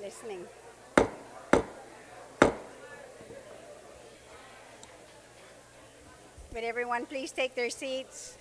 listening. Would everyone please take their seats?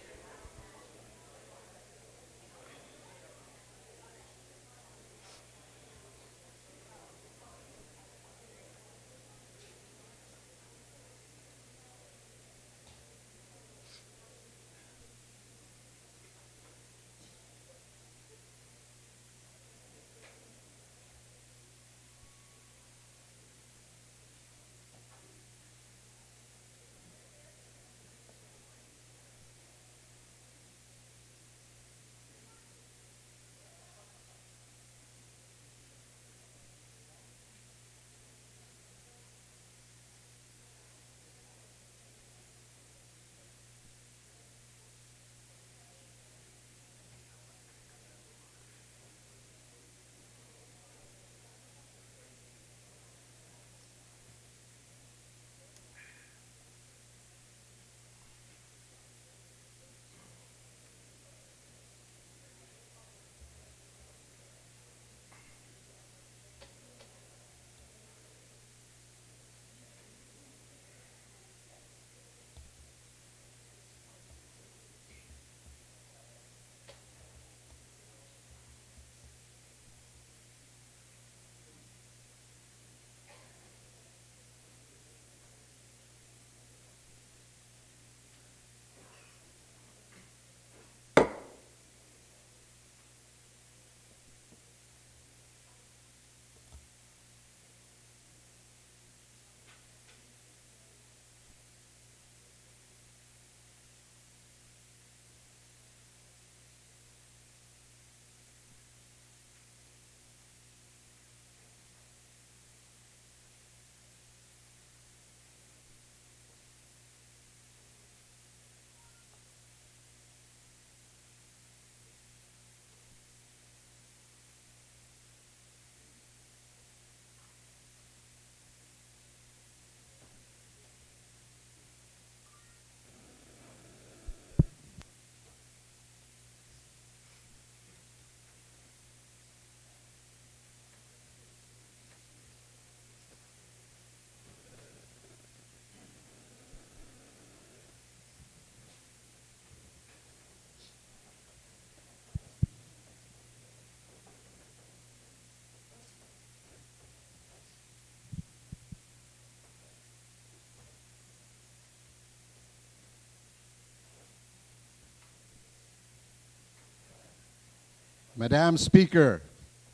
Madam Speaker,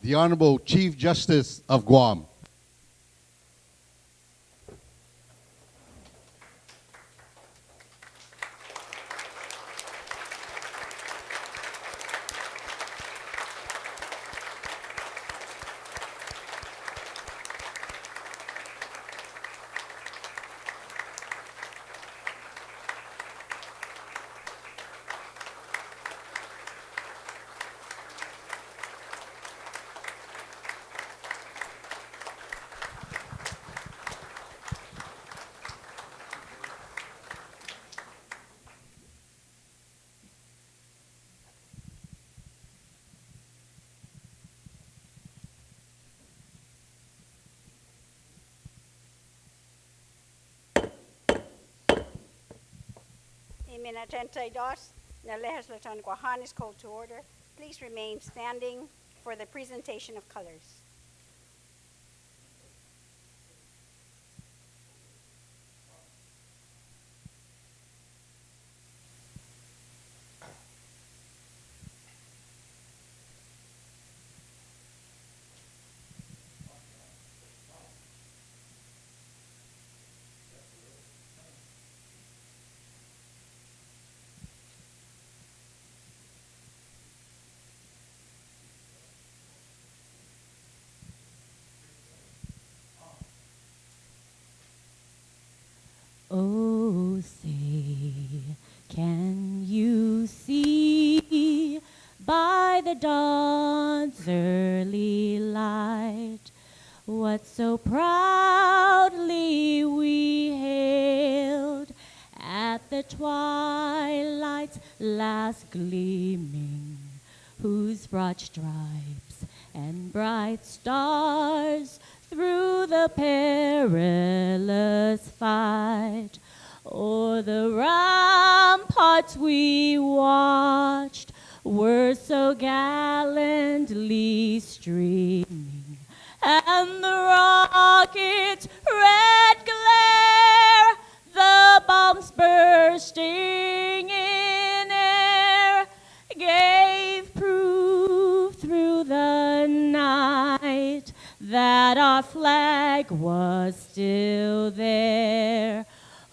the Honorable Chief Justice of Guam. Iminatente dos, na legislaton Guahan is called to order. Please remain standing for the presentation of colors. Oh, say, can you see by the dawn's early light what so proudly we hailed at the twilight's last gleaming, whose broad stripes and bright stars through the perilous fight. O'er the ramparts we watched were so gallantly streaming, and the rocket's red glare, the bombs bursting in air, gave proof through the night that our flag was still there.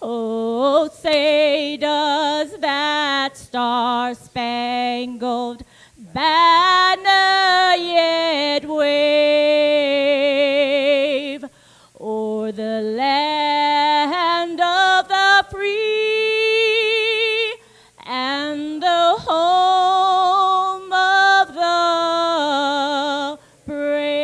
Oh, say does that star-spangled banner yet wave o'er the land of the free and the home of the brave?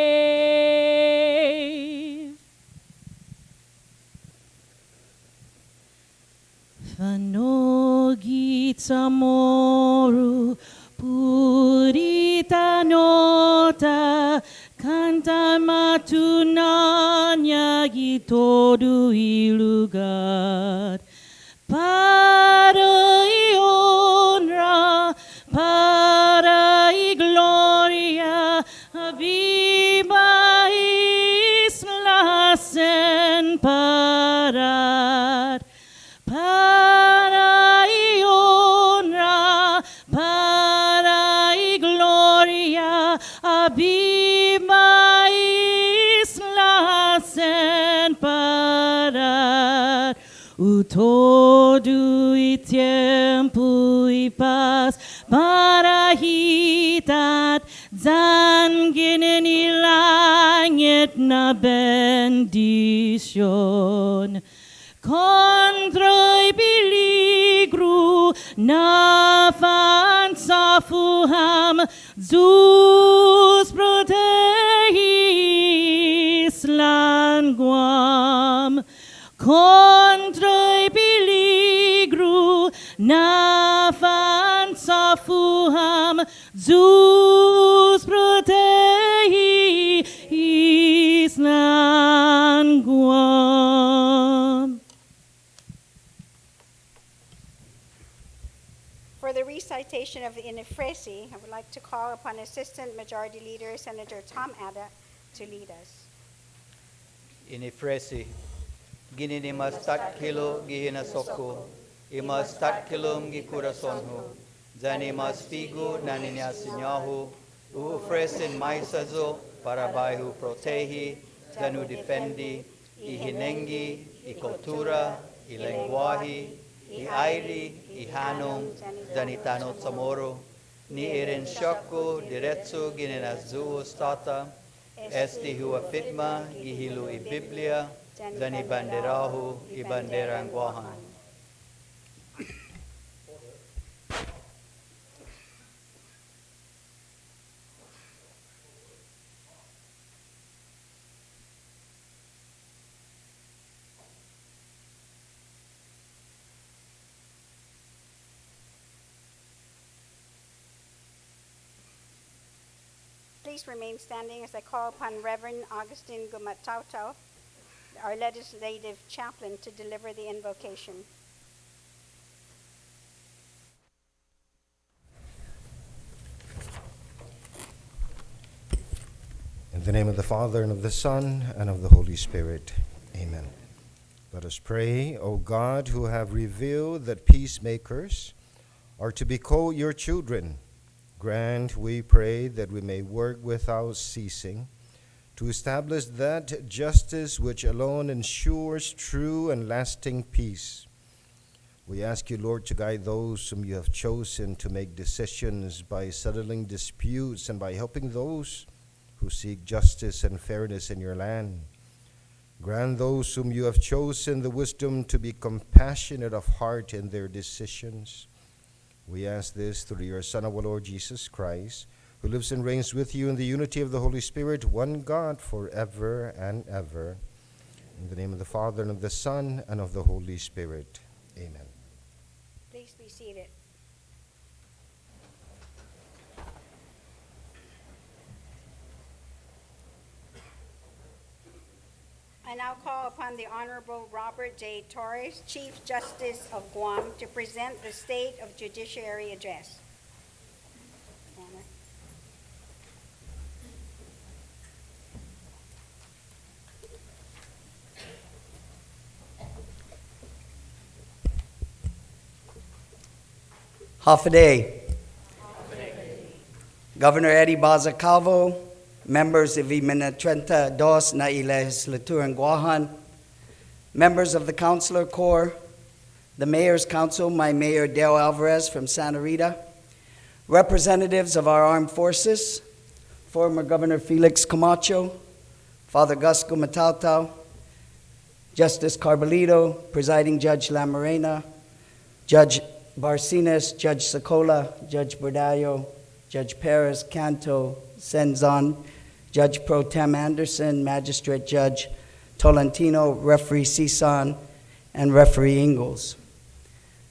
Fanogita moru purita nota kanta matunanya gitodu ilugar para y honra, para y gloria, viva islas en parar. Para y honra, para y gloria, viva islas en parar. Todo y tiempo y paz para hitat zangin y langit na bendición. Contra el peligro na fansafuham, Zeus protegis lan Guam. Contra el peligro na fansafuham, Zeus protegis lan Guam. For the recitation of the Inifresi, I would like to call upon Assistant Majority Leader Senator Tom Ada to lead us. Inifresi, gini ni mas tat kilo gihina soko, imas tat kilom gi corazonho, zani mas figo naninya sinyahu, ufresin maisazo para baihu protehi, zanu defendi, ihinengi, i cultura, i lenguaje, i airi, i hanong, zanitano samoro, ni irin shako diretso gininazuo stata, esti hua fitma gihilu i Biblia, zani banderahu i bandera nguahan. Please remain standing as I call upon Reverend Augustine Gumatauto, our legislative chaplain, to deliver the invocation. In the name of the Father, and of the Son, and of the Holy Spirit. Amen. Let us pray. O God, who have revealed that peacemakers are to be called your children, grant, we pray, that we may work without ceasing to establish that justice which alone ensures true and lasting peace. We ask you, Lord, to guide those whom you have chosen to make decisions by settling disputes and by helping those who seek justice and fairness in your land. Grant those whom you have chosen the wisdom to be compassionate of heart in their decisions. We ask this through your Son, our Lord Jesus Christ, who lives and reigns with you in the unity of the Holy Spirit, one God, forever and ever. In the name of the Father, and of the Son, and of the Holy Spirit. Amen. Please be seated. I now call upon the Honorable Robert J. Torres, Chief Justice of Guam, to present the State of Judiciary Address. Anna. Hafaday. Governor Eddie Baza Calvo, members of Iminatrenta Dos na Legislatura en Guahan, members of the Councilor Corps, the Mayor's Council, my Mayor Dale Alvarez from Santa Rita, representatives of our armed forces, former Governor Felix Camacho, Father Gus Gumatautau, Justice Carbolito, Presiding Judge Lamarena, Judge Barcinas, Judge Socola, Judge Bordallo, Judge Perez, Canto, Senzon, Judge Pro Tem Anderson, Magistrate Judge Tolentino, Referee Cisan, and Referee Ingalls.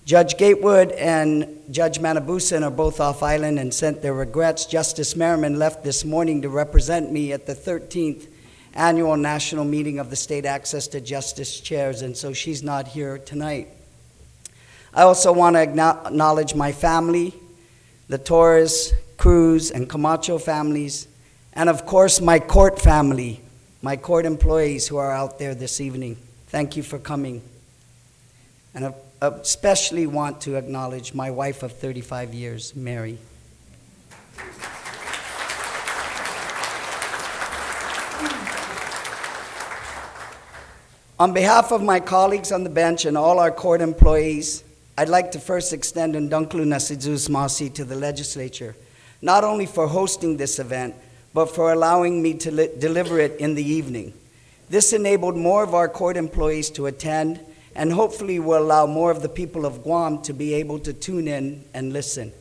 Judge Gatewood and Judge Manabusan are both off island and sent their regrets. Justice Merriman left this morning to represent me at the 13th annual national meeting of the State Access to Justice Chairs, and so she's not here tonight. I also want to acknowledge my family, the Torres, Cruz, and Camacho families, and of course my court family, my court employees who are out there this evening. Thank you for coming. And I especially want to acknowledge my wife of 35 years, Mary. On behalf of my colleagues on the bench and all our court employees, I'd like to first extend Ndunklu Nasizus Masi to the legislature, not only for hosting this event, but for allowing me to deliver it in the evening. This enabled more of our court employees to attend, and hopefully will allow more of the people of Guam to be able to tune in and listen.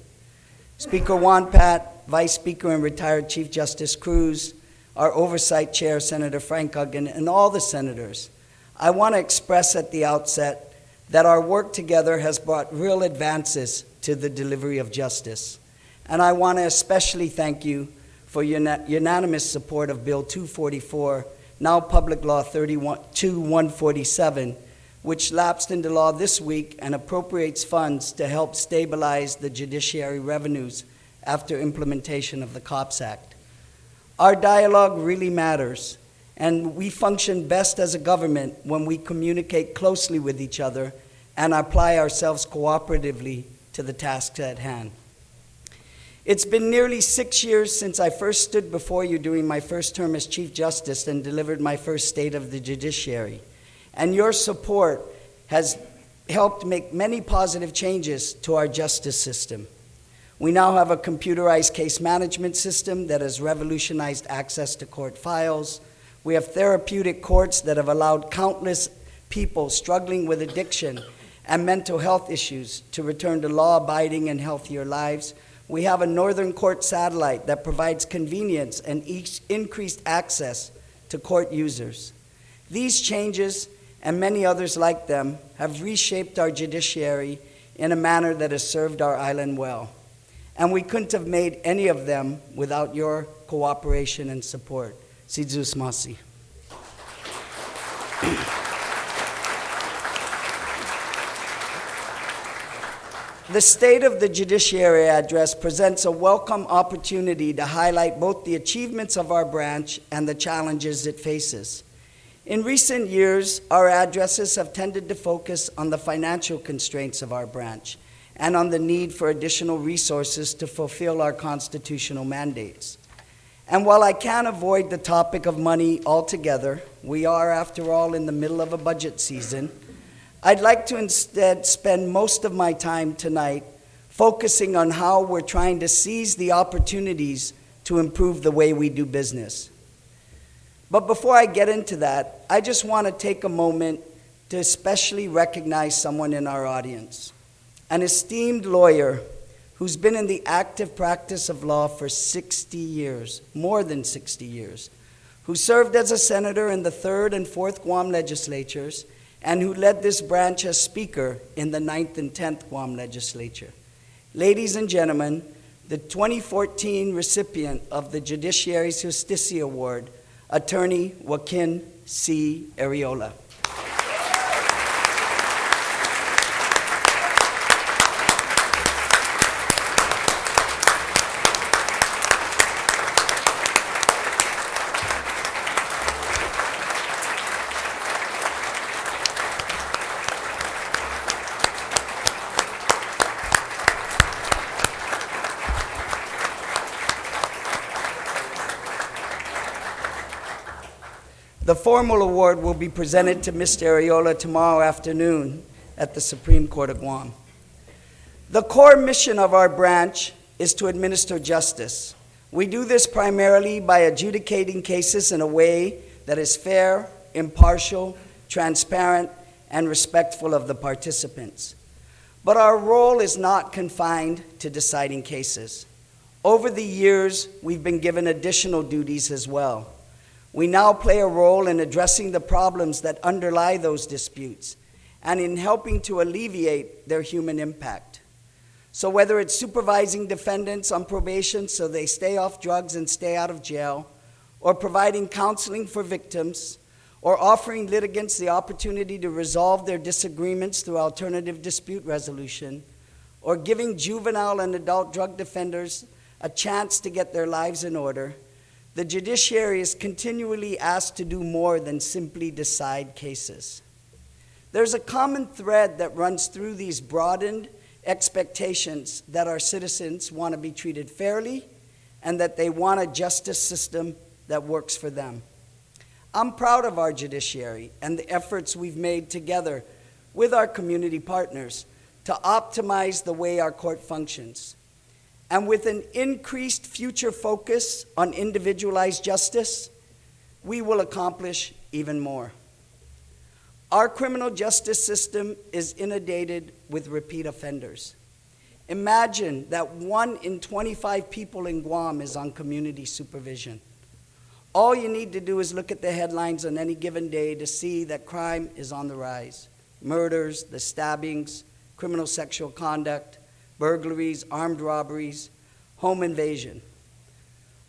Speaker Juan Pat, Vice Speaker and retired Chief Justice Cruz, our Oversight Chair, Senator Frank Uggan, and all the senators, I want to express at the outset that our work together has brought real advances to the delivery of justice. And I want to especially thank you for your unanimous support of Bill 244, now Public Law 147, which lapsed into law this week and appropriates funds to help stabilize the judiciary revenues after implementation of the COPS Act. Our dialogue really matters, and we function best as a government when we communicate closely with each other and apply ourselves cooperatively to the tasks at hand. It's been nearly 6 years since I first stood before you during my first term as Chief Justice and delivered my first State of the Judiciary. And your support has helped make many positive changes to our justice system. We now have a computerized case management system that has revolutionized access to court files. We have therapeutic courts that have allowed countless people struggling with addiction and mental health issues to return to law-abiding and healthier lives. We have a Northern Court satellite that provides convenience and increased access to court users. These changes, and many others like them, have reshaped our judiciary in a manner that has served our island well. And we couldn't have made any of them without your cooperation and support. Sidzus Masi. The State of the Judiciary Address presents a welcome opportunity to highlight both the achievements of our branch and the challenges it faces. In recent years, our addresses have tended to focus on the financial constraints of our branch and on the need for additional resources to fulfill our constitutional mandates. And while I can't avoid the topic of money altogether, we are, after all, in the middle of a budget season, I'd like to instead spend most of my time tonight focusing on how we're trying to seize the opportunities to improve the way we do business. But before I get into that, I just want to take a moment to especially recognize someone in our audience, an esteemed lawyer who's been in the active practice of law for 60 years, more than 60 years, who served as a senator in the 3rd and 4th Guam legislatures, and who led this branch as Speaker in the 9th and 10th Guam legislature. Ladies and gentlemen, the 2014 recipient of the Judiciary's Justicia Award, Attorney Joaquin C. Areola. The formal award will be presented to Mr. Areola tomorrow afternoon at the Supreme Court of Guam. The core mission of our branch is to administer justice. We do this primarily by adjudicating cases in a way that is fair, impartial, transparent, and respectful of the participants. But our role is not confined to deciding cases. Over the years, we've been given additional duties as well. We now play a role in addressing the problems that underlie those disputes and in helping to alleviate their human impact. So whether it's supervising defendants on probation so they stay off drugs and stay out of jail, or providing counseling for victims, or offering litigants the opportunity to resolve their disagreements through alternative dispute resolution, or giving juvenile and adult drug defenders a chance to get their lives in order, the judiciary is continually asked to do more than simply decide cases. There's a common thread that runs through these broadened expectations that our citizens want to be treated fairly and that they want a justice system that works for them. I'm proud of our judiciary and the efforts we've made together with our community partners to optimize the way our court functions. And with an increased future focus on individualized justice, we will accomplish even more. Our criminal justice system is inundated with repeat offenders. Imagine that 1 in 25 people in Guam is on community supervision. All you need to do is look at the headlines on any given day to see that crime is on the rise. Murders, the stabbings, criminal sexual conduct, burglaries, armed robberies, home invasion.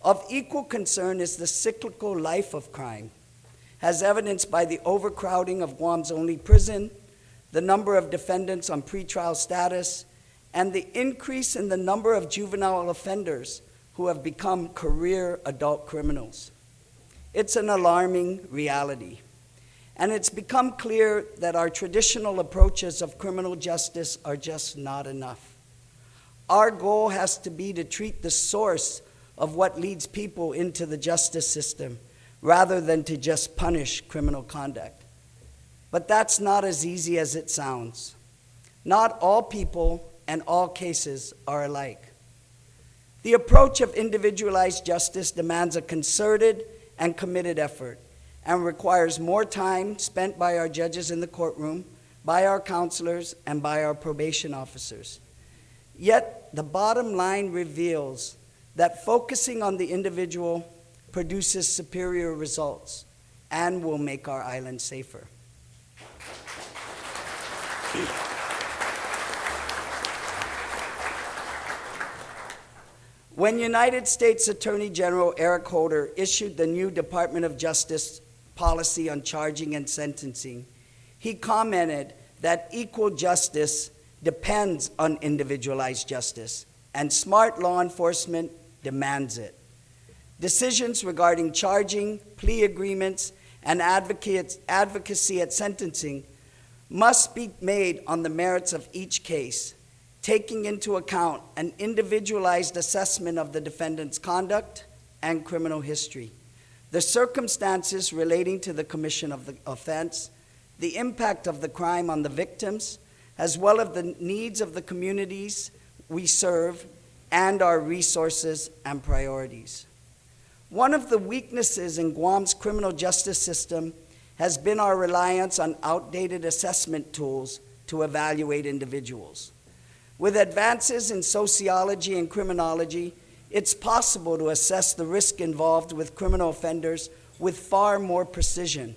Of equal concern is the cyclical life of crime, as evidenced by the overcrowding of Guam's only prison, the number of defendants on pretrial status, and the increase in the number of juvenile offenders who have become career adult criminals. It's an alarming reality, and it's become clear that our traditional approaches of criminal justice are just not enough. Our goal has to be to treat the source of what leads people into the justice system rather than to just punish criminal conduct. But that's not as easy as it sounds. Not all people and all cases are alike. The approach of individualized justice demands a concerted and committed effort and requires more time spent by our judges in the courtroom, by our counselors, and by our probation officers. Yet, the bottom line reveals that focusing on the individual produces superior results and will make our island safer. When United States Attorney General Eric Holder issued the new Department of Justice policy on charging and sentencing, he commented that equal justice depends on individualized justice, and smart law enforcement demands it. Decisions regarding charging, plea agreements, and advocacy at sentencing must be made on the merits of each case, taking into account an individualized assessment of the defendant's conduct and criminal history, the circumstances relating to the commission of the offense, the impact of the crime on the victims, as well as the needs of the communities we serve and our resources and priorities. One of the weaknesses in Guam's criminal justice system has been our reliance on outdated assessment tools to evaluate individuals. With advances in sociology and criminology, it's possible to assess the risk involved with criminal offenders with far more precision.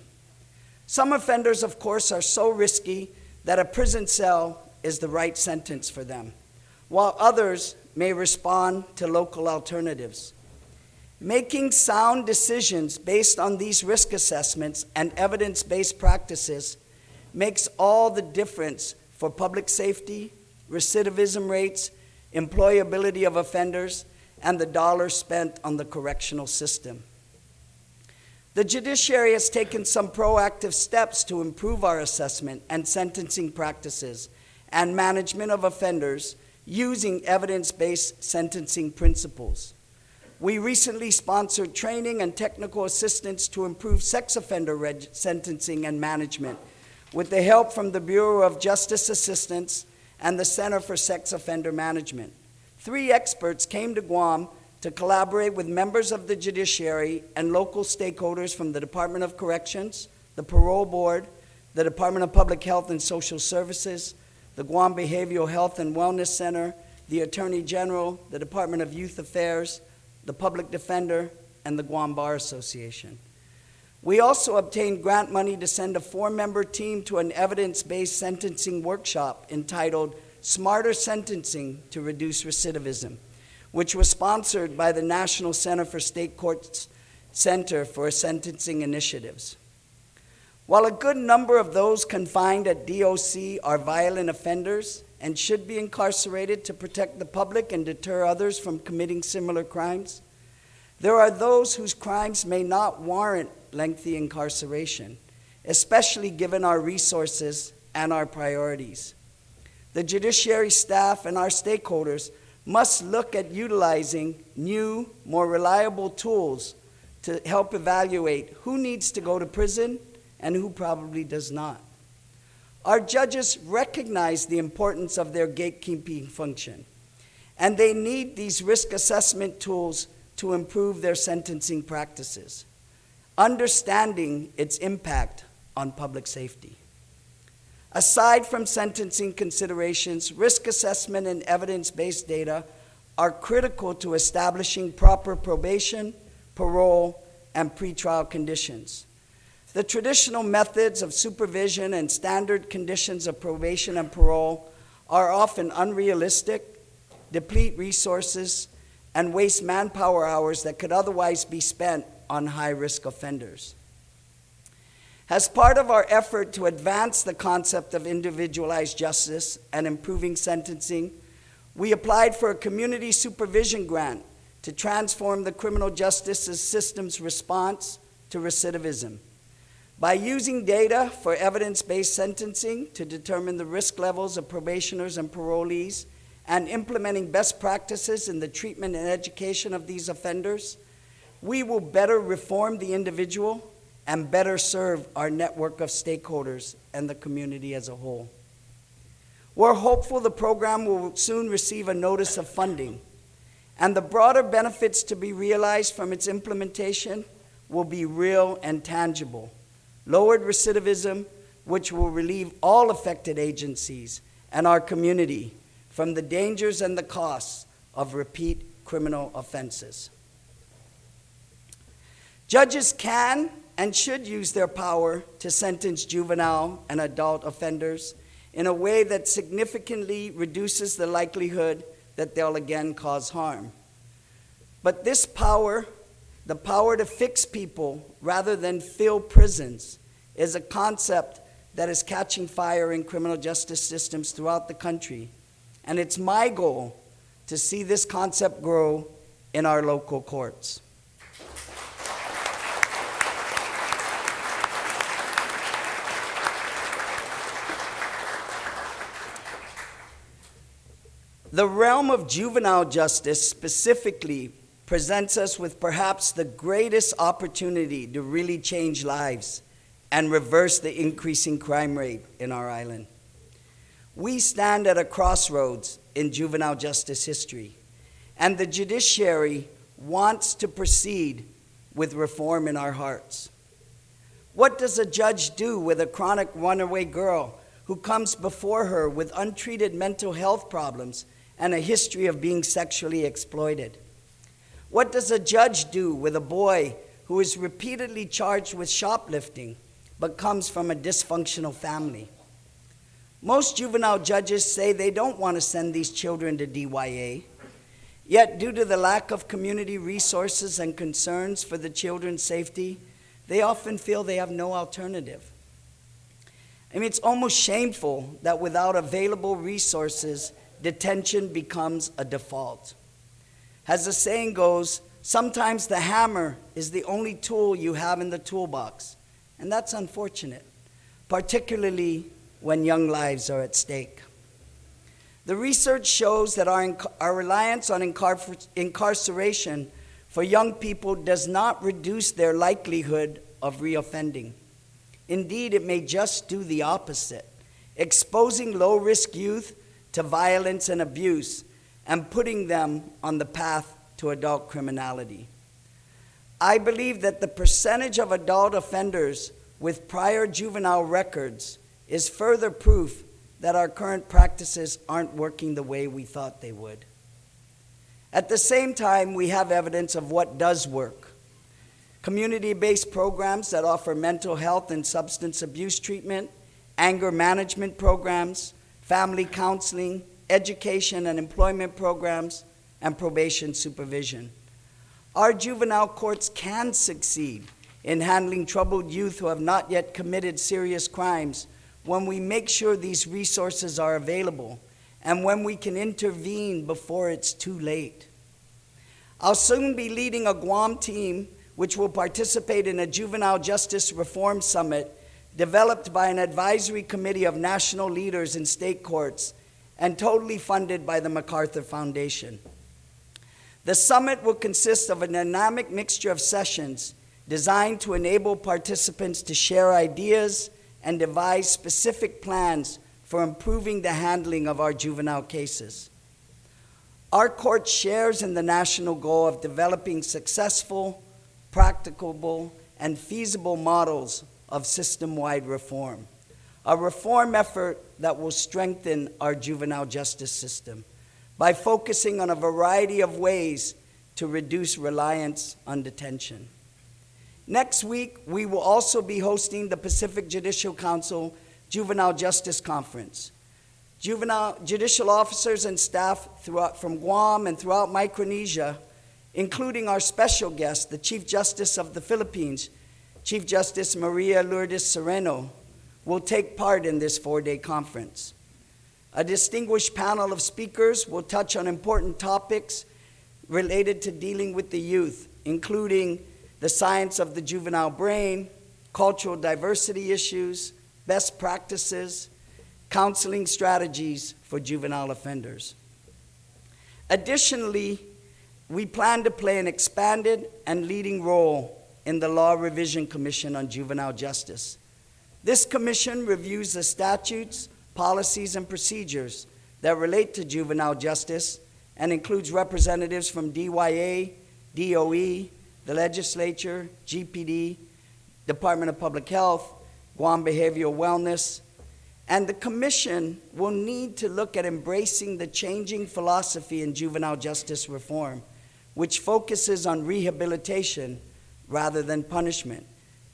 Some offenders, of course, are so risky that a prison cell is the right sentence for them, while others may respond to local alternatives. Making sound decisions based on these risk assessments and evidence-based practices makes all the difference for public safety, recidivism rates, employability of offenders, and the dollars spent on the correctional system. The judiciary has taken some proactive steps to improve our assessment and sentencing practices and management of offenders using evidence-based sentencing principles. We recently sponsored training and technical assistance to improve sex offender sentencing and management with the help from the Bureau of Justice Assistance and the Center for Sex Offender Management. 3 experts came to Guam to collaborate with members of the judiciary and local stakeholders from the Department of Corrections, the Parole Board, the Department of Public Health and Social Services, the Guam Behavioral Health and Wellness Center, the Attorney General, the Department of Youth Affairs, the Public Defender, and the Guam Bar Association. We also obtained grant money to send a 4-member team to an evidence-based sentencing workshop entitled Smarter Sentencing to Reduce Recidivism, which was sponsored by the National Center for State Courts Center for Sentencing Initiatives. While a good number of those confined at DOC are violent offenders and should be incarcerated to protect the public and deter others from committing similar crimes, there are those whose crimes may not warrant lengthy incarceration, especially given our resources and our priorities. The judiciary staff and our stakeholders must look at utilizing new, more reliable tools to help evaluate who needs to go to prison and who probably does not. Our judges recognize the importance of their gatekeeping function, and they need these risk assessment tools to improve their sentencing practices, understanding its impact on public safety. Aside from sentencing considerations, risk assessment and evidence-based data are critical to establishing proper probation, parole, and pretrial conditions. The traditional methods of supervision and standard conditions of probation and parole are often unrealistic, deplete resources, and waste manpower hours that could otherwise be spent on high-risk offenders. As part of our effort to advance the concept of individualized justice and improving sentencing, we applied for a community supervision grant to transform the criminal justice system's response to recidivism. By using data for evidence-based sentencing to determine the risk levels of probationers and parolees and implementing best practices in the treatment and education of these offenders, we will better reform the individual and better serve our network of stakeholders and the community as a whole. We're hopeful the program will soon receive a notice of funding, and the broader benefits to be realized from its implementation will be real and tangible. Lowered recidivism, which will relieve all affected agencies and our community from the dangers and the costs of repeat criminal offenses. Judges can and should use their power to sentence juvenile and adult offenders in a way that significantly reduces the likelihood that they'll again cause harm. But this power, the power to fix people rather than fill prisons, is a concept that is catching fire in criminal justice systems throughout the country. And it's my goal to see this concept grow in our local courts. The realm of juvenile justice specifically presents us with perhaps the greatest opportunity to really change lives and reverse the increasing crime rate in our island. We stand at a crossroads in juvenile justice history, and the judiciary wants to proceed with reform in our hearts. What does a judge do with a chronic runaway girl who comes before her with untreated mental health problems and a history of being sexually exploited? What does a judge do with a boy who is repeatedly charged with shoplifting but comes from a dysfunctional family? Most juvenile judges say they don't want to send these children to DYA. Yet, due to the lack of community resources and concerns for the children's safety, they often feel they have no alternative. I mean, it's almost shameful that without available resources, detention becomes a default. As the saying goes, sometimes the hammer is the only tool you have in the toolbox, and that's unfortunate, particularly when young lives are at stake. The research shows that our reliance on incarceration for young people does not reduce their likelihood of reoffending. Indeed, it may just do the opposite, exposing low-risk youth to violence and abuse and putting them on the path to adult criminality. I believe that the percentage of adult offenders with prior juvenile records is further proof that our current practices aren't working the way we thought they would. At the same time, we have evidence of what does work. Community-based programs that offer mental health and substance abuse treatment, anger management programs, family counseling, education and employment programs, and probation supervision. Our juvenile courts can succeed in handling troubled youth who have not yet committed serious crimes when we make sure these resources are available and when we can intervene before it's too late. I'll soon be leading a Guam team which will participate in a juvenile justice reform summit developed by an advisory committee of national leaders in state courts and totally funded by the MacArthur Foundation. The summit will consist of a dynamic mixture of sessions designed to enable participants to share ideas and devise specific plans for improving the handling of our juvenile cases. Our court shares in the national goal of developing successful, practicable, and feasible models of system-wide reform, a reform effort that will strengthen our juvenile justice system by focusing on a variety of ways to reduce reliance on detention. Next week, we will also be hosting the Pacific Judicial Council Juvenile Justice Conference. Judicial officers and staff from Guam and throughout Micronesia, including our special guest, the Chief Justice of the Philippines, Chief Justice Maria Lourdes Sereno, will take part in this 4-day conference. A distinguished panel of speakers will touch on important topics related to dealing with the youth, including the science of the juvenile brain, cultural diversity issues, best practices, counseling strategies for juvenile offenders. Additionally, we plan to play an expanded and leading role in the Law Revision Commission on Juvenile Justice. This commission reviews the statutes, policies, and procedures that relate to juvenile justice and includes representatives from DYA, DOE, the legislature, GPD, Department of Public Health, Guam Behavioral Wellness, and the commission will need to look at embracing the changing philosophy in juvenile justice reform, which focuses on rehabilitation rather than punishment,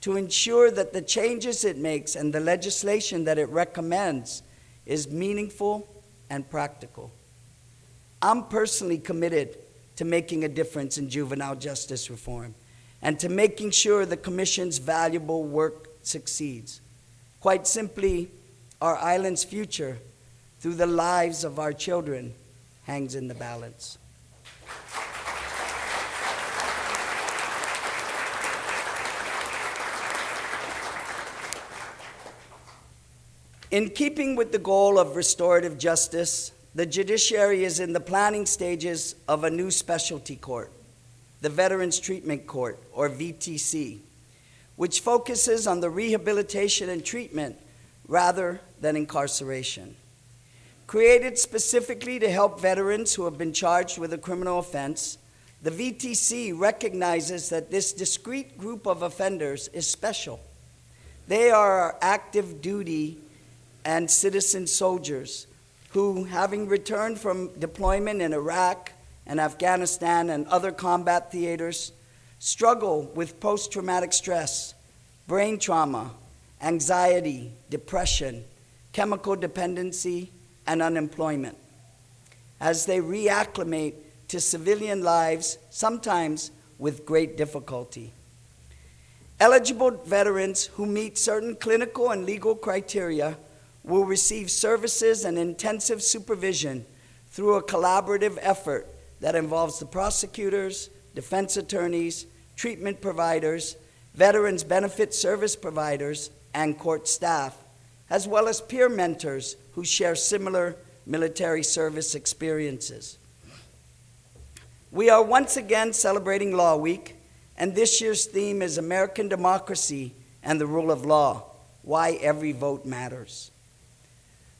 to ensure that the changes it makes and the legislation that it recommends is meaningful and practical. I'm personally committed to making a difference in juvenile justice reform and to making sure the Commission's valuable work succeeds. Quite simply, our island's future through the lives of our children hangs in the balance. In keeping with the goal of restorative justice, the Judiciary is in the planning stages of a new specialty court, the Veterans Treatment Court, or VTC, which focuses on the rehabilitation and treatment rather than incarceration. Created specifically to help veterans who have been charged with a criminal offense, the VTC recognizes that this discrete group of offenders is special. They are our active duty and citizen soldiers who, having returned from deployment in Iraq and Afghanistan and other combat theaters, struggle with post-traumatic stress, brain trauma, anxiety, depression, chemical dependency, and unemployment. As they reacclimate to civilian lives, sometimes with great difficulty. Eligible veterans who meet certain clinical and legal criteria will receive services and intensive supervision through a collaborative effort that involves the prosecutors, defense attorneys, treatment providers, veterans benefit service providers, and court staff, as well as peer mentors who share similar military service experiences. We are once again celebrating Law Week, and this year's theme is American Democracy and the Rule of Law, Why Every Vote Matters.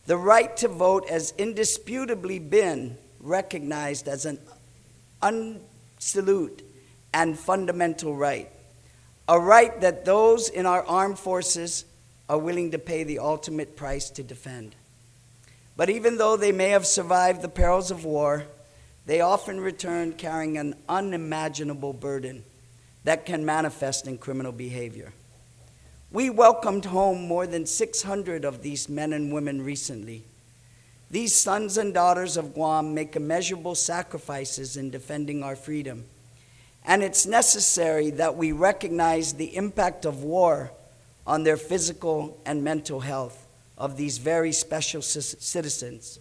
The right to vote has indisputably been recognized as an absolute and fundamental right, a right that those in our armed forces are willing to pay the ultimate price to defend. But even though they may have survived the perils of war, they often return carrying an unimaginable burden that can manifest in criminal behavior. We welcomed home more than 600 of these men and women recently. These sons and daughters of Guam make immeasurable sacrifices in defending our freedom, and it's necessary that we recognize the impact of war on their physical and mental health of these very special citizens,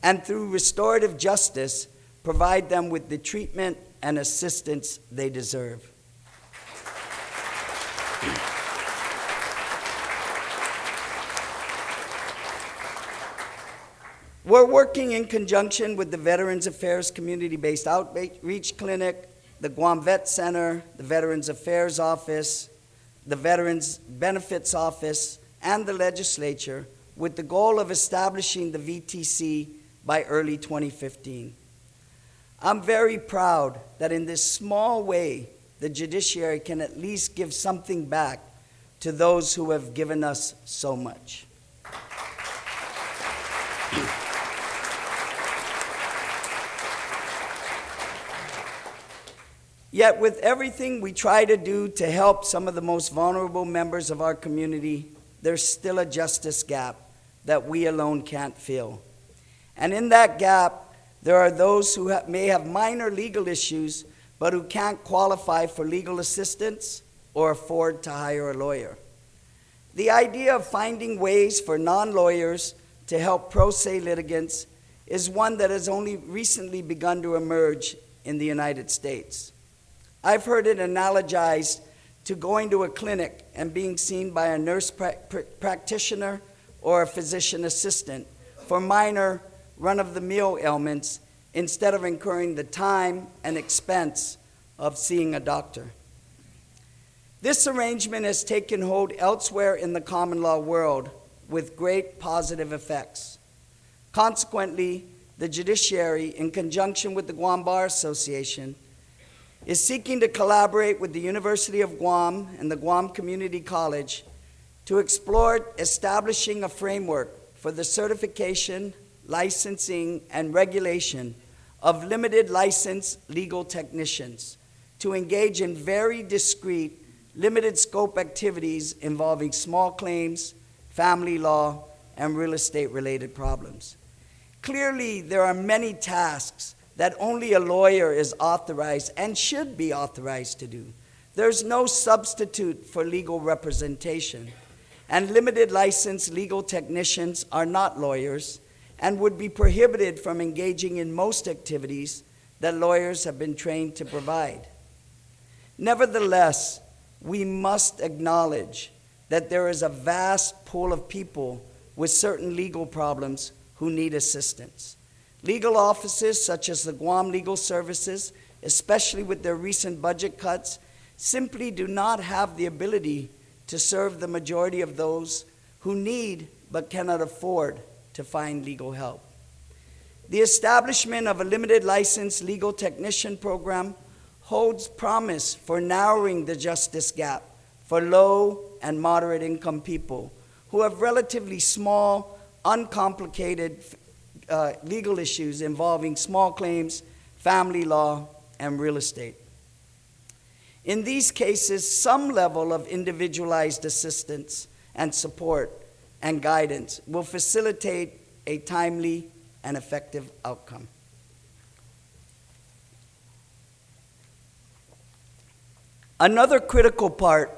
and through restorative justice, provide them with the treatment and assistance they deserve. We're working in conjunction with the Veterans Affairs Community-Based Outreach Clinic, the Guam Vet Center, the Veterans Affairs Office, the Veterans Benefits Office, and the legislature with the goal of establishing the VTC by early 2015. I'm very proud that in this small way, the judiciary can at least give something back to those who have given us so much. Yet with everything we try to do to help some of the most vulnerable members of our community, there's still a justice gap that we alone can't fill. And in that gap, there are those who may have minor legal issues, but who can't qualify for legal assistance or afford to hire a lawyer. The idea of finding ways for non-lawyers to help pro se litigants is one that has only recently begun to emerge in the United States. I've heard it analogized to going to a clinic and being seen by a nurse practitioner or a physician assistant for minor run-of-the-mill ailments instead of incurring the time and expense of seeing a doctor. This arrangement has taken hold elsewhere in the common law world with great positive effects. Consequently, the Judiciary, in conjunction with the Guam Bar Association, is seeking to collaborate with the University of Guam and the Guam Community College to explore establishing a framework for the certification, licensing, and regulation of limited license legal technicians to engage in very discrete, limited scope activities involving small claims, family law, and real estate related problems. Clearly, there are many tasks that only a lawyer is authorized and should be authorized to do. There's no substitute for legal representation, and limited license legal technicians are not lawyers and would be prohibited from engaging in most activities that lawyers have been trained to provide. Nevertheless, we must acknowledge that there is a vast pool of people with certain legal problems who need assistance. Legal offices such as the Guam Legal Services, especially with their recent budget cuts, simply do not have the ability to serve the majority of those who need but cannot afford to find legal help. The establishment of a limited license legal technician program holds promise for narrowing the justice gap for low and moderate income people who have relatively small, uncomplicated legal issues involving small claims, family law, and real estate. In these cases, some level of individualized assistance and support and guidance will facilitate a timely and effective outcome. Another critical part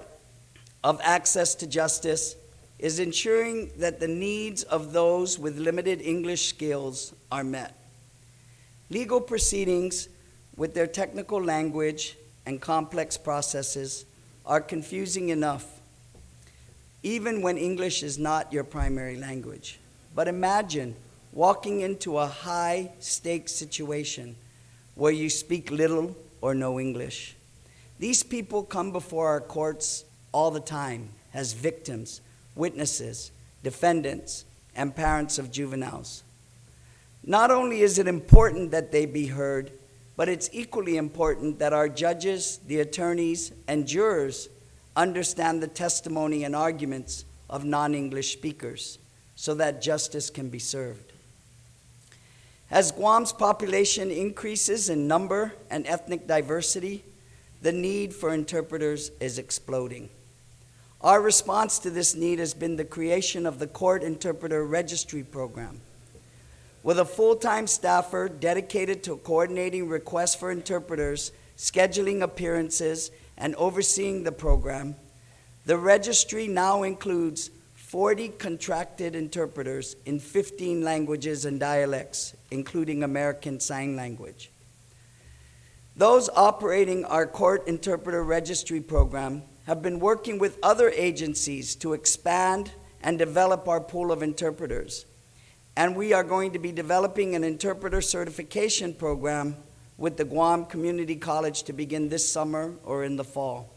of access to justice is ensuring that the needs of those with limited English skills are met. Legal proceedings, with their technical language and complex processes, are confusing enough, even when English is not your primary language. But imagine walking into a high-stakes situation where you speak little or no English. These people come before our courts all the time as victims, witnesses, defendants, and parents of juveniles. Not only is it important that they be heard, but it's equally important that our judges, the attorneys, and jurors understand the testimony and arguments of non-English speakers so that justice can be served. As Guam's population increases in number and ethnic diversity, the need for interpreters is exploding. Our response to this need has been the creation of the Court Interpreter Registry Program. With a full-time staffer dedicated to coordinating requests for interpreters, scheduling appearances, and overseeing the program, the registry now includes 40 contracted interpreters in 15 languages and dialects, including American Sign Language. Those operating our Court Interpreter Registry Program have been working with other agencies to expand and develop our pool of interpreters. And we are going to be developing an interpreter certification program with the Guam Community College to begin this summer or in the fall.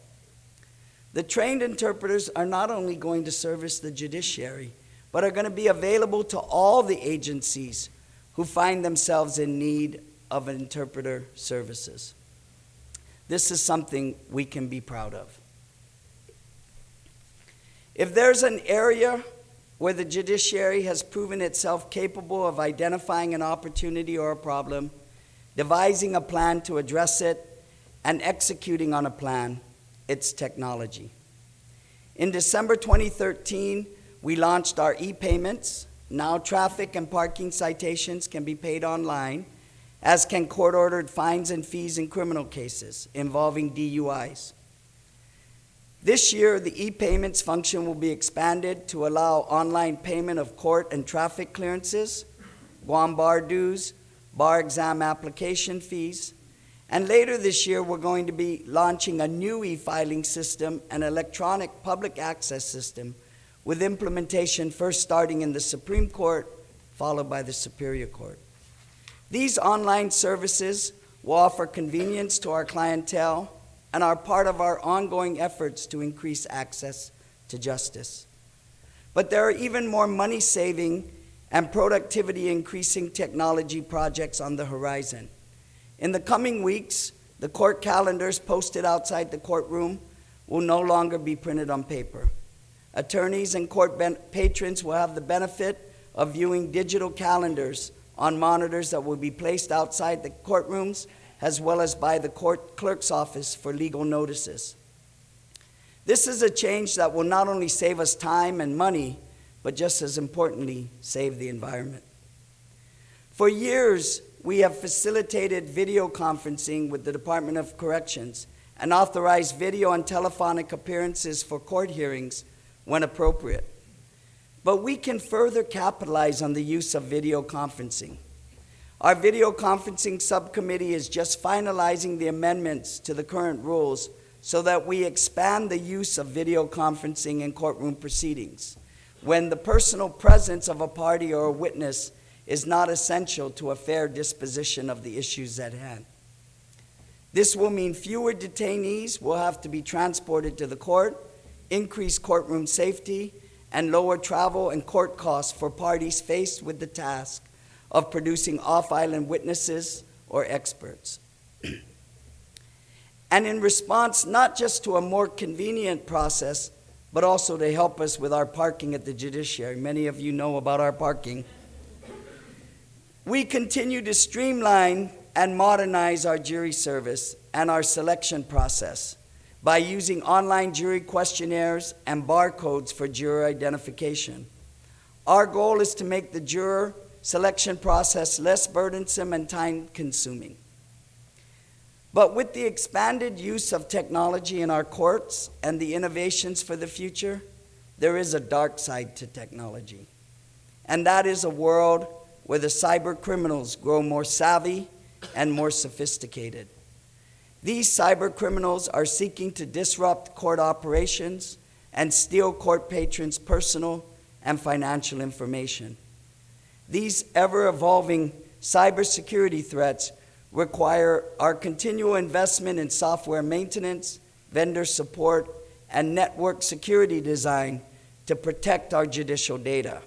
The trained interpreters are not only going to service the judiciary, but are going to be available to all the agencies who find themselves in need of interpreter services. This is something we can be proud of. If there's an area where the judiciary has proven itself capable of identifying an opportunity or a problem, devising a plan to address it, and executing on a plan, it's technology. In December 2013, we launched our e-payments. Now traffic and parking citations can be paid online, as can court-ordered fines and fees in criminal cases involving DUIs. This year, the e-payments function will be expanded to allow online payment of court and traffic clearances, Guam bar dues, bar exam application fees, and later this year, we're going to be launching a new e-filing system, an electronic public access system, with implementation first starting in the Supreme Court, followed by the Superior Court. These online services will offer convenience to our clientele and are part of our ongoing efforts to increase access to justice. But there are even more money-saving and productivity-increasing technology projects on the horizon. In the coming weeks, the court calendars posted outside the courtroom will no longer be printed on paper. Attorneys and court patrons will have the benefit of viewing digital calendars on monitors that will be placed outside the courtrooms, as well as by the court clerk's office for legal notices. This is a change that will not only save us time and money, but just as importantly, save the environment. For years, we have facilitated video conferencing with the Department of Corrections and authorized video and telephonic appearances for court hearings when appropriate. But we can further capitalize on the use of video conferencing. Our video conferencing subcommittee is just finalizing the amendments to the current rules so that we expand the use of video conferencing in courtroom proceedings when the personal presence of a party or a witness is not essential to a fair disposition of the issues at hand. This will mean fewer detainees will have to be transported to the court, increase courtroom safety, and lower travel and court costs for parties faced with the task of producing off-island witnesses or experts. And in response, not just to a more convenient process, but also to help us with our parking at the judiciary. Many of you know about our parking. We continue to streamline and modernize our jury service and our selection process by using online jury questionnaires and barcodes for juror identification. Our goal is to make the juror selection process less burdensome and time-consuming. But with the expanded use of technology in our courts and the innovations for the future, there is a dark side to technology. And that is a world where the cyber criminals grow more savvy and more sophisticated. These cyber criminals are seeking to disrupt court operations and steal court patrons' personal and financial information. These ever-evolving cybersecurity threats require our continual investment in software maintenance, vendor support, and network security design to protect our judicial data.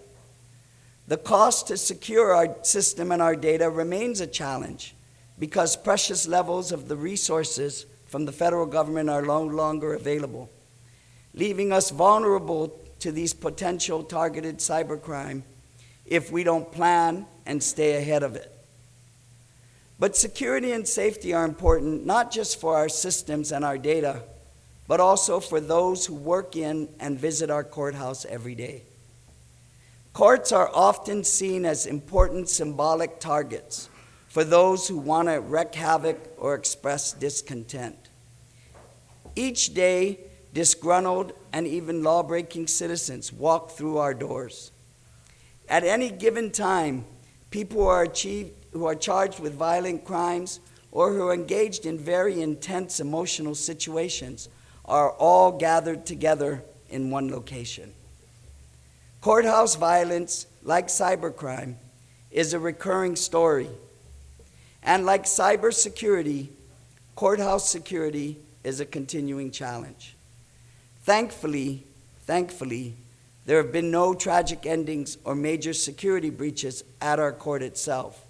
The cost to secure our system and our data remains a challenge because precious levels of the resources from the federal government are no longer available, leaving us vulnerable to these potential targeted cybercrime if we don't plan and stay ahead of it. But security and safety are important not just for our systems and our data, but also for those who work in and visit our courthouse every day. Courts are often seen as important symbolic targets for those who want to wreak havoc or express discontent. Each day, disgruntled and even law-breaking citizens walk through our doors. At any given time, people who are charged with violent crimes or who are engaged in very intense emotional situations are all gathered together in one location. Courthouse violence, like cybercrime, is a recurring story. And like cybersecurity, courthouse security is a continuing challenge. Thankfully, there have been no tragic endings or major security breaches at our court itself,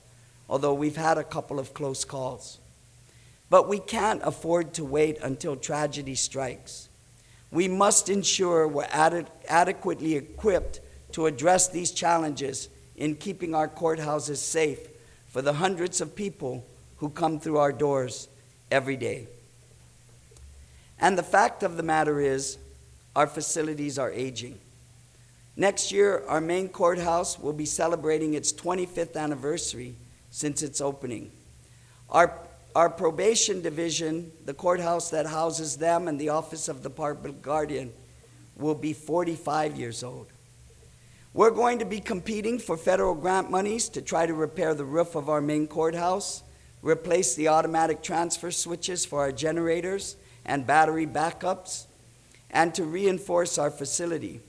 although we've had a couple of close calls. But we can't afford to wait until tragedy strikes. We must ensure we're adequately equipped to address these challenges in keeping our courthouses safe for the hundreds of people who come through our doors every day. And the fact of the matter is, our facilities are aging. Next year, our main courthouse will be celebrating its 25th anniversary since its opening. Our probation division, the courthouse that houses them and the Office of the Public Guardian, will be 45 years old. We're going to be competing for federal grant monies to try to repair the roof of our main courthouse, replace the automatic transfer switches for our generators and battery backups, and to reinforce our facility.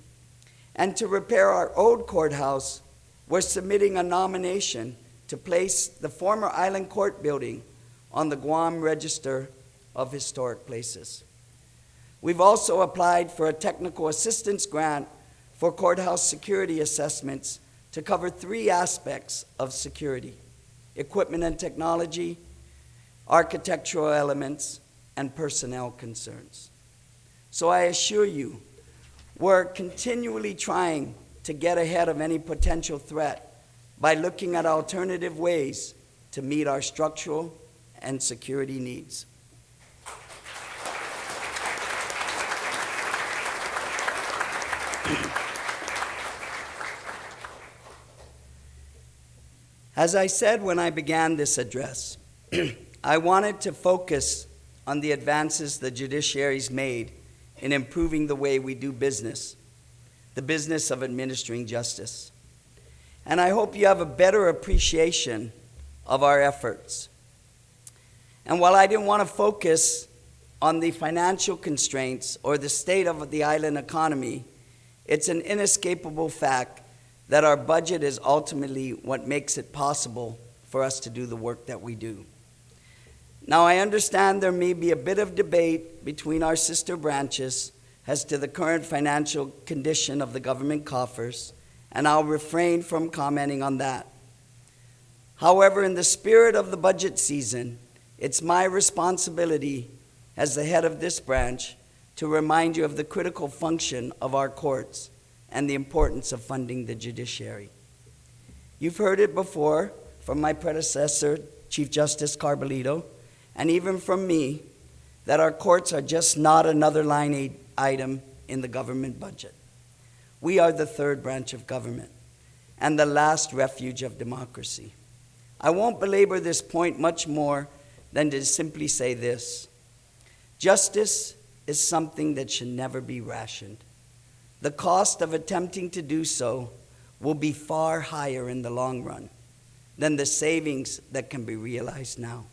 And to repair our old courthouse, we're submitting a nomination to place the former Island Court building on the Guam Register of Historic Places. We've also applied for a technical assistance grant for courthouse security assessments to cover 3 aspects of security: equipment and technology, architectural elements, and personnel concerns. So I assure you, we're continually trying to get ahead of any potential threat by looking at alternative ways to meet our structural and security needs. As I said when I began this address, I wanted to focus on the advances the judiciary's made in improving the way we do business, the business of administering justice. And I hope you have a better appreciation of our efforts. And while I didn't want to focus on the financial constraints or the state of the island economy, it's an inescapable fact that our budget is ultimately what makes it possible for us to do the work that we do. Now, I understand there may be a bit of debate between our sister branches as to the current financial condition of the government coffers, and I'll refrain from commenting on that. However, in the spirit of the budget season, it's my responsibility as the head of this branch to remind you of the critical function of our courts and the importance of funding the judiciary. You've heard it before from my predecessor, Chief Justice Carbolito, and even from me, that our courts are just not another line item in the government budget. We are the third branch of government and the last refuge of democracy. I won't belabor this point much more than to simply say this: justice is something that should never be rationed. The cost of attempting to do so will be far higher in the long run than the savings that can be realized now.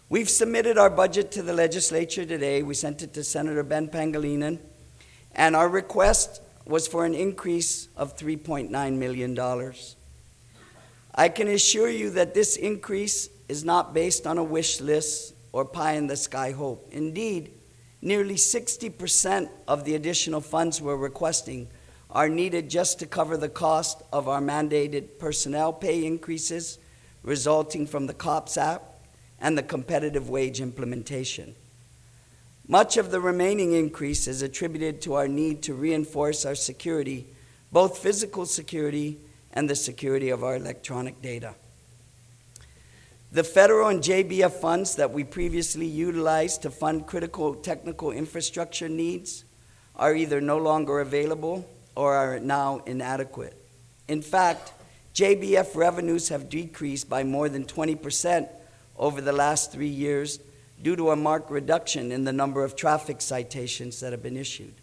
We've submitted our budget to the legislature today. We sent it to Senator Ben Pangilinan, and our request was for an increase of $3.9 million. I can assure you that this increase is not based on a wish list or pie-in-the-sky hope. Indeed, nearly 60% of the additional funds we're requesting are needed just to cover the cost of our mandated personnel pay increases resulting from the COPS Act and the competitive wage implementation. Much of the remaining increase is attributed to our need to reinforce our security, both physical security and the security of our electronic data. The federal and JBF funds that we previously utilized to fund critical technical infrastructure needs are either no longer available or are now inadequate. In fact, JBF revenues have decreased by more than 20% over the last 3 years due to a marked reduction in the number of traffic citations that have been issued.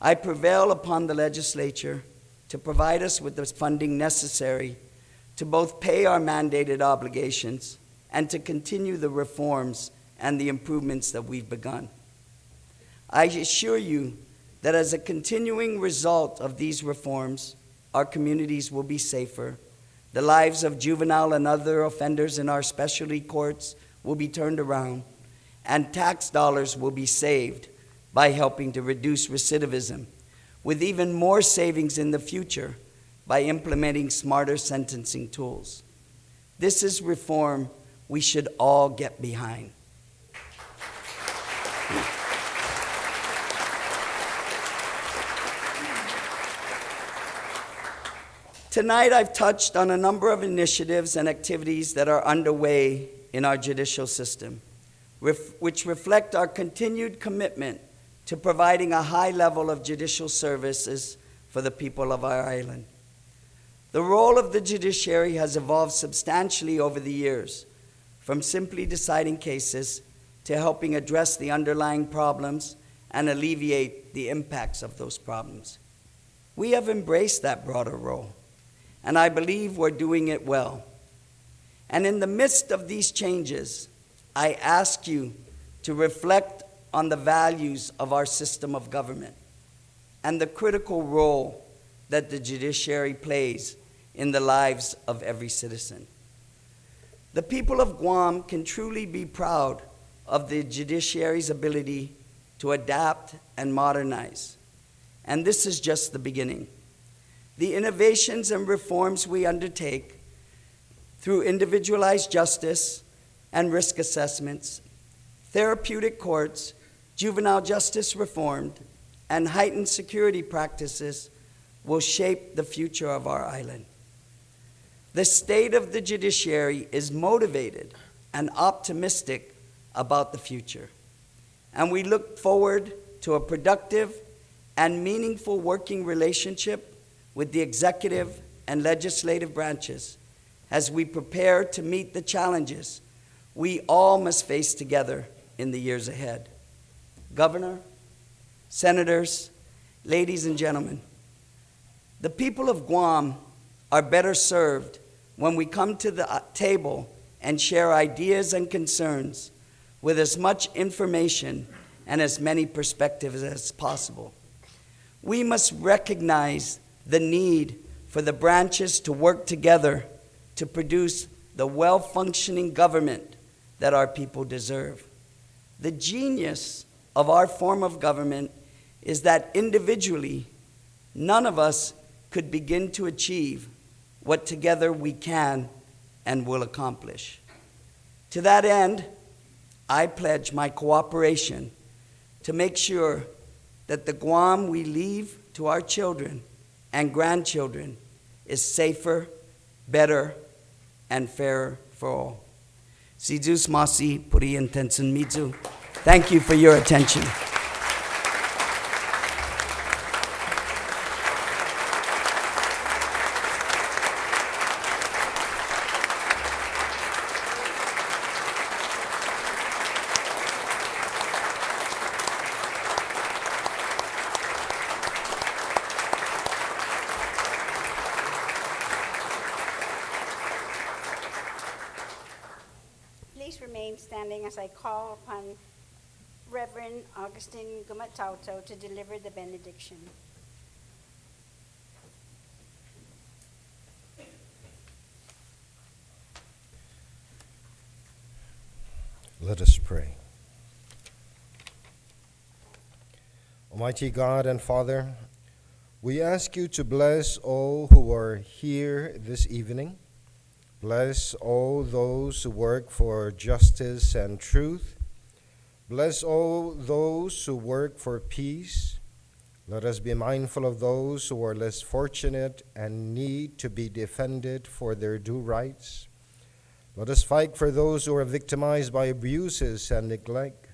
I prevail upon the legislature to provide us with the funding necessary to both pay our mandated obligations and to continue the reforms and the improvements that we've begun. I assure you that as a continuing result of these reforms, our communities will be safer, the lives of juvenile and other offenders in our specialty courts will be turned around, and tax dollars will be saved by helping to reduce recidivism, with even more savings in the future by implementing smarter sentencing tools. This is reform we should all get behind. Tonight, I've touched on a number of initiatives and activities that are underway in our judicial system, which reflect our continued commitment to providing a high level of judicial services for the people of our island. The role of the judiciary has evolved substantially over the years, from simply deciding cases to helping address the underlying problems and alleviate the impacts of those problems. We have embraced that broader role, and I believe we're doing it well. And in the midst of these changes, I ask you to reflect on the values of our system of government and the critical role that the judiciary plays in the lives of every citizen. The people of Guam can truly be proud of the judiciary's ability to adapt and modernize. And this is just the beginning. The innovations and reforms we undertake through individualized justice and risk assessments, therapeutic courts, juvenile justice reform, and heightened security practices will shape the future of our island. The state of the judiciary is motivated and optimistic about the future, and we look forward to a productive and meaningful working relationship with the executive and legislative branches as we prepare to meet the challenges we all must face together in the years ahead. Governor, senators, ladies and gentlemen, the people of Guam are better served when we come to the table and share ideas and concerns with as much information and as many perspectives as possible. We must recognize the need for the branches to work together to produce the well-functioning government that our people deserve. The genius of our form of government is that individually, none of us could begin to achieve what together we can and will accomplish. To that end, I pledge my cooperation to make sure that the Guam we leave to our children and grandchildren is safer, better, and fairer for all. Si Zeus Masi Puri Intensen Mizu. Thank you for your attention. I call upon Reverend Augustine Gumatauto to deliver the benediction. Let us pray. Almighty God and Father, we ask you to bless all who are here this evening. Bless all those who work for justice and truth. Bless all those who work for peace. Let us be mindful of those who are less fortunate and need to be defended for their due rights. Let us fight for those who are victimized by abuses and neglect.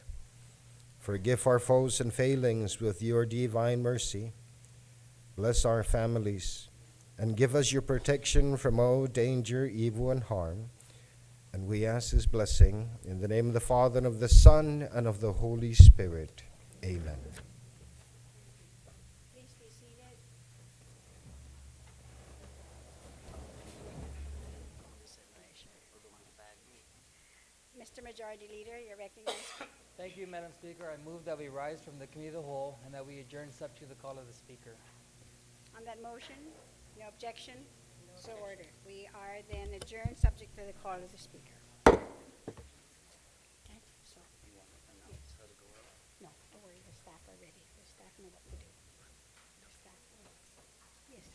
Forgive our faults and failings with your divine mercy. Bless our families and give us your protection from all danger, evil, and harm. And we ask this blessing in the name of the Father, and of the Son, and of the Holy Spirit. Amen. Please be seated. Mr. Majority Leader, you're recognized. Thank you, Madam Speaker. I move that we rise from the committee of the whole and that we adjourn subject to the call of the Speaker. On that motion, no objection, so ordered. We are then adjourned, subject to the call of the Speaker. Okay, so. No, don't worry, the staff are ready. The staff know what to do. The staff know. Yes.